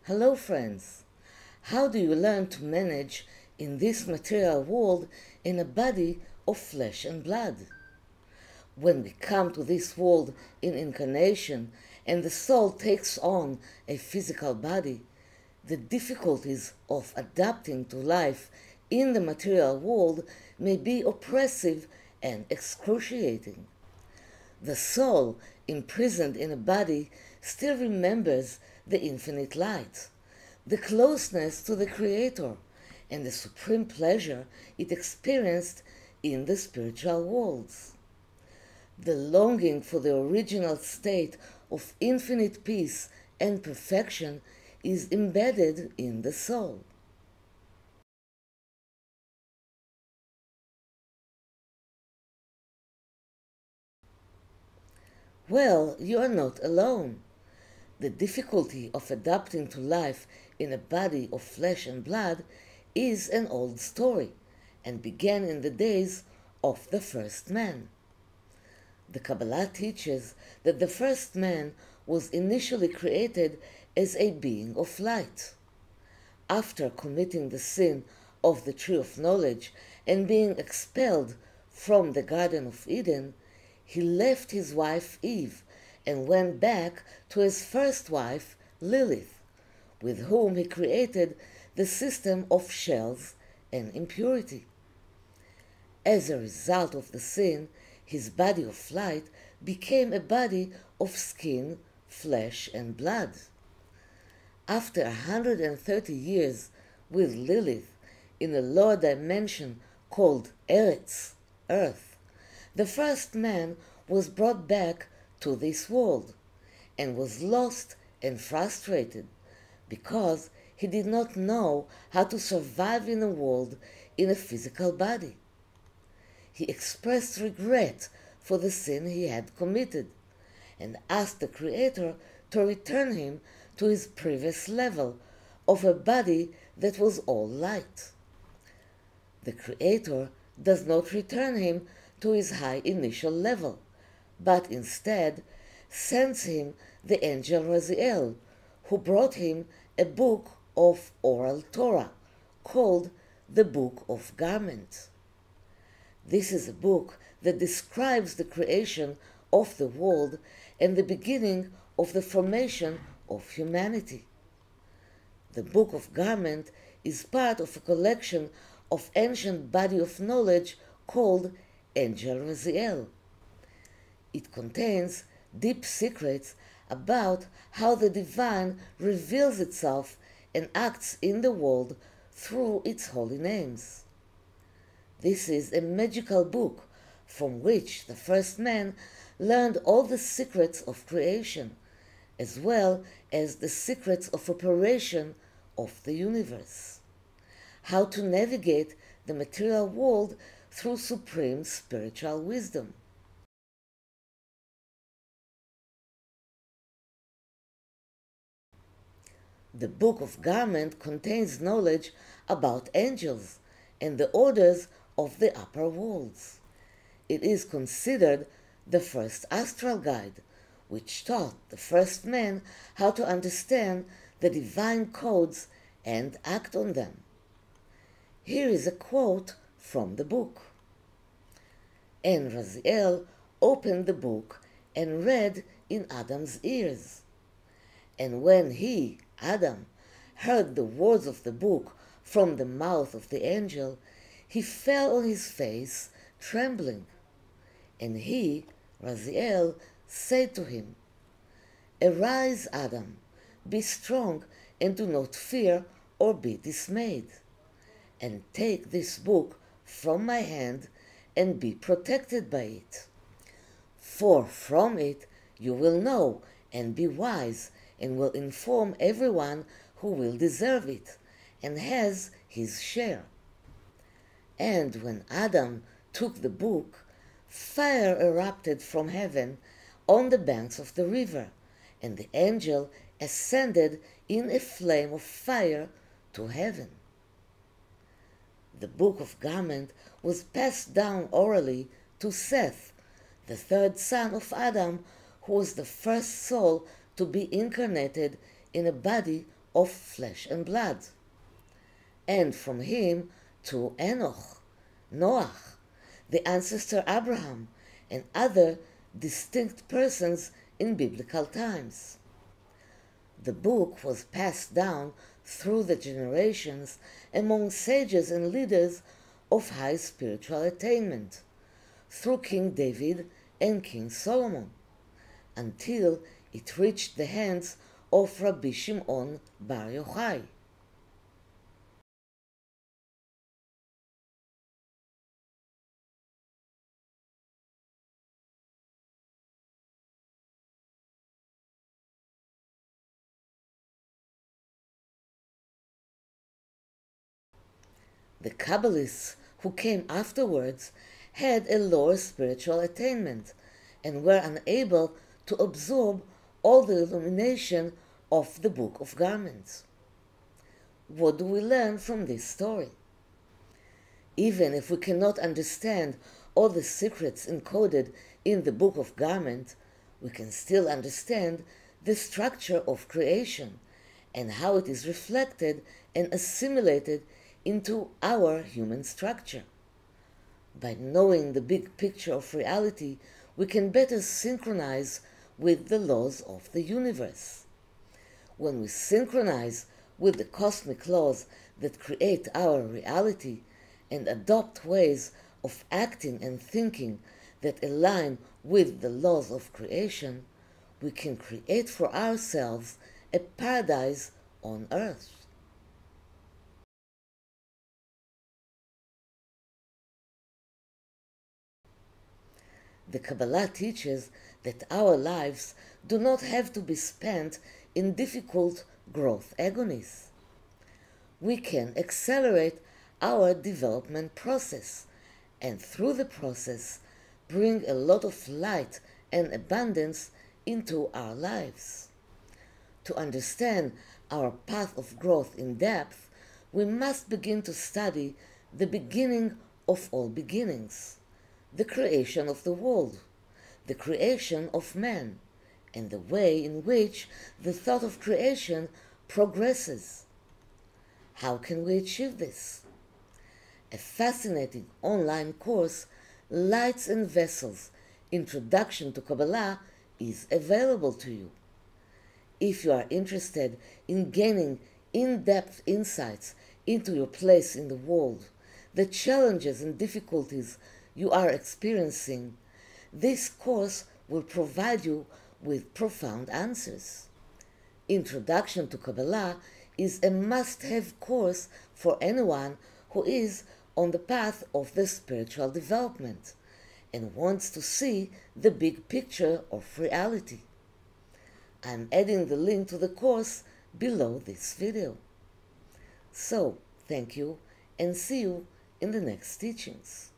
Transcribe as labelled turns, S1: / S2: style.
S1: Hello friends! How do you learn to manage in this material world in a body of flesh and blood? When we come to this world in incarnation and the soul takes on a physical body, the difficulties of adapting to life in the material world may be oppressive and excruciating. The soul, imprisoned in a body, still remembers the infinite light, the closeness to the Creator, and the supreme pleasure it experienced in the spiritual worlds. The longing for the original state of infinite peace and perfection is embedded in the soul. Well, you are not alone. The difficulty of adapting to life in a body of flesh and blood is an old story and began in the days of the first man. The Kabbalah teaches that the first man was initially created as a being of light. After committing the sin of the tree of knowledge and being expelled from the Garden of Eden, he left his wife Eve and went back to his first wife Lilith, with whom he created the system of shells and impurity. As a result of the sin, his body of light became a body of skin, flesh, and blood. After 130 years with Lilith in a lower dimension called Eretz, earth, the first man was brought back to this world and was lost and frustrated because he did not know how to survive in a world in a physical body. He expressed regret for the sin he had committed and asked the Creator to return him to his previous level of a body that was all light. The Creator does not return him to his high initial level, but instead sends him the angel Raziel, who brought him a book of oral Torah called the Book of Garment. This is a book that describes the creation of the world and the beginning of the formation of humanity. The Book of Garment is part of a collection of ancient body of knowledge called Angel Raziel. It contains deep secrets about how the divine reveals itself and acts in the world through its holy names. This is a magical book from which the first man learned all the secrets of creation, as well as the secrets of operation of the universe, how to navigate the material world through supreme spiritual wisdom. The Book of Garment contains knowledge about angels and the orders of the upper worlds. It is considered the first astral guide, which taught the first man how to understand the divine codes and act on them. Here is a quote from the book. And Raziel opened the book and read in Adam's ears. And when he, Adam, heard the words of the book from the mouth of the angel, he fell on his face, trembling. And he, Raziel, said to him, Arise, Adam, be strong, and do not fear or be dismayed. And take this book from my hand and be protected by it. For from it you will know and be wise, and will inform everyone who will deserve it, and has his share. And when Adam took the book, fire erupted from heaven on the banks of the river, and the angel ascended in a flame of fire to heaven. The Book of Garment was passed down orally to Seth, the third son of Adam, who was the first soul to be incarnated in a body of flesh and blood, and from him to Enoch, Noach, the ancestor Abraham, and other distinct persons in biblical times. The book was passed down through the generations among sages and leaders of high spiritual attainment, through King David and King Solomon, until it reached the hands of Rabbi Shimon bar Yochai. The Kabbalists who came afterwards had a lower spiritual attainment and were unable to absorb all the illumination of the Book of Garments. What do we learn from this story? Even if we cannot understand all the secrets encoded in the Book of Garment, we can still understand the structure of creation and how it is reflected and assimilated into our human structure. By knowing the big picture of reality, we can better synchronize with the laws of the universe. When we synchronize with the cosmic laws that create our reality and adopt ways of acting and thinking that align with the laws of creation, we can create for ourselves a paradise on earth. The Kabbalah teaches that our lives do not have to be spent in difficult growth agonies. We can accelerate our development process, and through the process bring a lot of light and abundance into our lives. To understand our path of growth in depth, we must begin to study the beginning of all beginnings, the creation of the world, the creation of man, and the way in which the thought of creation progresses. How can we achieve this? A fascinating online course, Lights and Vessels, Introduction to Kabbalah, is available to you. If you are interested in gaining in-depth insights into your place in the world, the challenges and difficulties you are experiencing, this course will provide you with profound answers. Introduction to Kabbalah is a must-have course for anyone who is on the path of the spiritual development and wants to see the big picture of reality. I'm adding the link to the course below this video. So, thank you and see you in the next teachings.